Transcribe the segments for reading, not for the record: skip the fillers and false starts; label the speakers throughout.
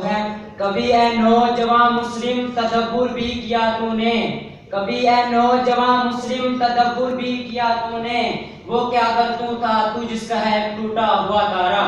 Speaker 1: ہے کبھی اے نوجوان مسلم تدبر بھی کیا تو نے، کبھی اے نوجوان مسلم تدبر بھی کیا تو نے، وہ کیا کر تو تھا تو جس کا ہے ٹوٹا ہوا تارا۔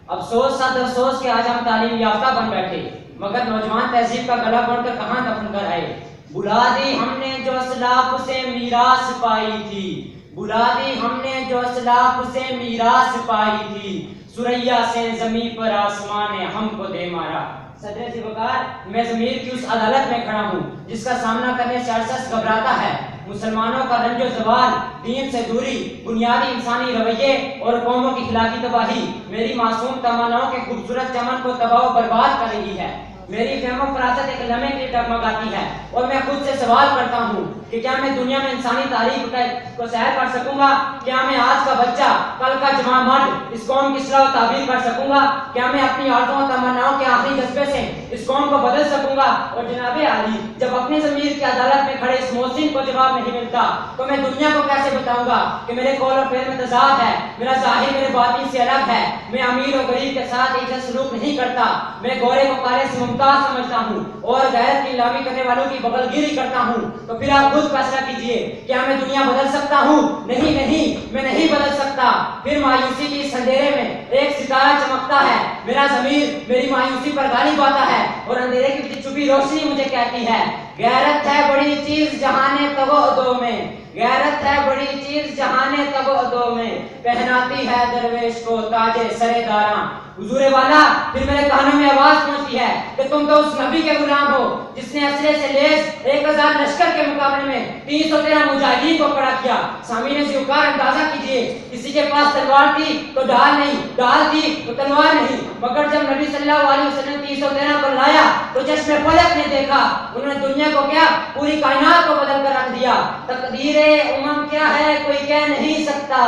Speaker 1: افسوس ساتھ افسوس کہ آج ہم تعلیم یافتہ بن بیٹھے مگر نوجوان تہذیب کا گلا بن کر کہاں دفن کر آئے۔ بلا دی ہم نے جو اسلاف سے میراث پائی تھی، بلا دی ہم نے جو اسلاف سے میراث پائی تھی، سریا سے زمین پر آسمان نے ہم کو دے مارا۔ صدر ذی وقار، میں ضمیر کی اس عدالت میں کھڑا ہوں جس کا سامنا کرنے سے ہر شخص گھبراتا ہے۔ مسلمانوں کا رنج و زوال، دین سے دوری، بنیادی انسانی رویے اور قوموں کی اخلاقی تباہی میری معصوم تمناؤں کے خوبصورت چمن کو تباہ و برباد کر رہی ہے۔ میری فہم و فراست ایک لمحے کے لیے ڈگمگاتی ہے اور میں خود سے سوال کرتا ہوں کہ کیا میں دنیا میں انسانی تاریخ کو سیر کر سکوں گا؟ کیا میں آج کا بچہ کل کا جوان مرد اس قوم کی اصلاح و تعبیر کر سکوں گا؟ کیا میں اپنی آرزوؤں و تمناؤں کے آخری جذبے سے اس قوم کو بدل سکوں گا؟ اور جناب عالی، جب اپنی ضمیر کی عدالت میں کھڑے اس محسن کو جواب نہیں ملتا تو میں دنیا کو کیسے بتاؤں گا کہ میرے قول اور فعل میں تضاد ہے، میرا ظاہر میرے باطن سے الگ ہے، میں امیر و غریب کے ساتھ ایک جیسا سلوک نہیں کرتا، میں گورے کو کالے سے ممتاز سمجھتا ہوں اور غیرت کی نیلامی کرنے والوں کی بغل گیری کرتا ہوں۔ تو پھر آپ خود فیصلہ کیجئے، کیا میں دنیا بدل سکتا ہوں؟ نہیں، میں نہیں بدل سکتا۔ پھر مایوسی کی اس اندھیرے میں ایک ستارہ چمکتا ہے، میرا ضمیر میری مایوسی پر غالب آتا ہے اور اندھیرے کی چھپی روشنی مجھے کہتی ہے، غیرت ہے بڑی چیز جہانے تگ و دو میں، غیرت ہے بڑی چیز جہانے تگ و دو میں، پہناتی ہے درویش کو تاج سر داراں۔ حضور والا، پھر میرے کانوں میں آواز پہنچتی ہے کہ تم تو اس نبی کے غلام ہو جس نے اسلحے سے لیس 1000 لشکر کے مقابلے میں 313 مجاہدین کو کھڑا کیا۔ سامعین ذی وقار، اندازہ کیجئے، کسی کے پاس تلوار تھی تو ڈھال نہیں، ڈھال تھی تو تلوار نہیں، مگر جب نبی صلی اللہ علیہ وسلم 313 کو لایا تو چشم فلک نے دیکھا، انہوں نے دنیا کو کیا پوری کائنات کو بدل کر رکھ دیا۔ تقدیر امم کیا ہے کوئی کہہ نہیں سکتا،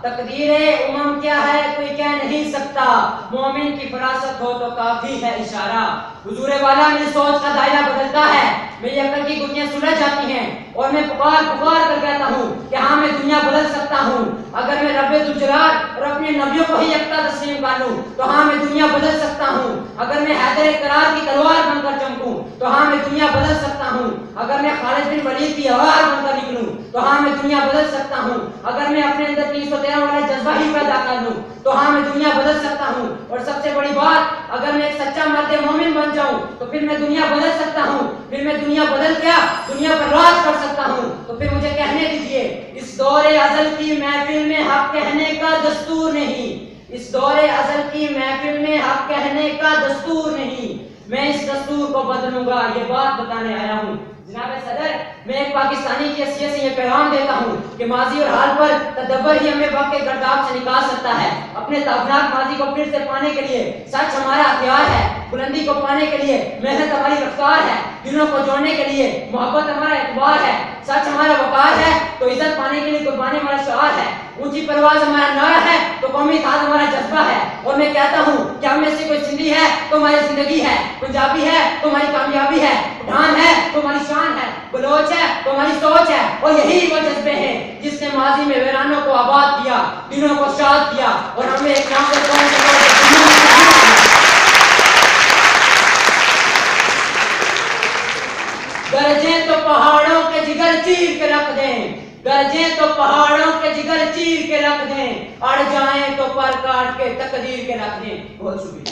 Speaker 1: تقدیر امم کیا ہے کوئی کہہ نہیں سکتا، مومن کی فراست ہو تو کافی ہے اشارہ۔ حضور والا، میری سوچ کا دائرہ بدلتا ہے، میری عقل کی گٹھلیاں سلجھ جاتی ہیں اور میں پکار کر کہتا ہوں کہ ہاں میں دنیا بدل سکتا ہوں۔ اگر میں رب ذوالجلال اور اپنے نبیوں کو ہی یکتا تسلیم کر لوں تو ہاں میں دنیا بدل سکتا ہوں۔ اگر میں حیدر کرار کی تلوار بن کر چمکوں تو ہاں میں دنیا بدل سکتا ہوں۔ اگر میں خالد بن ولید کی اوار بن کر نکلوں تو ہاں میں دنیا بدل سکتا ہوں۔ اگر میں اپنے اندر 313 والا جذبہ ہی پیدا کر لوں تو ہاں میں دنیا بدل سکتا ہوں۔ اور سب سے بڑی بات، اگر میں ایک سچا مرد مومن بن جاؤں تو پھر میں دنیا بدل سکتا ہوں، پھر میں دنیا بدل کیا دنیا پر راج کر سکتا ہوں۔ تو پھر مجھے کہنے دیجئے، اس دور ازل کی محفل میں حق کہنے کا دستور نہیں، اس دور ازل کی محفل میں حق کہنے کا دستور نہیں، میں اس دستور کو بدلوں گا، یہ بات بتانے آیا ہوں۔ جناب صدر، میں ایک پاکستانی کی حیثیت سے یہ پیغام دیتا ہوں کہ ماضی اور حال پر تدبر ہی ہمیں وقت کے گرداب سے نکال سکتا ہے۔ اپنے تابناک ماضی کو پھر سے پانے کے لیے سچ ہمارا ہتھیار ہے، بلندی کو پانے کے لیے محنت ہماری رفتار ہے، دلوں کو جوڑنے کے لیے محبت ہمارا اعتبار ہے، سچ ہمارا وقار ہے تو عزت پانے کے لیے قربانی ہمارا شعار ہے، اونچی پرواز ہمارا نعرہ ہے تو قومی اتحاد ہمارا جذبہ ہے۔ اور میں کہتا ہوں کہ ہم میں سے کوئی سندھی ہے تو ہماری زندگی ہے، پنجابی ہے تو ہماری کامیابی ہے، پٹھان ہے تو ہماری شان ہے، بلوچ ہے تو ہماری سوچ ہے، اور یہی وہ جذبے ہیں جس نے ماضی میں ویرانوں کو آباد کیا، دلوں کو شاد کیا اور ہمیں ایک نام گرجیں تو پہاڑوں کے جگر چیر کے رکھ دیں، گرجیں تو پہاڑوں کے جگر چیر کے رکھ دیں، اڑ جائیں تو پر کاٹ کے تقدیر کے رکھ دیں۔ بہت شکریہ۔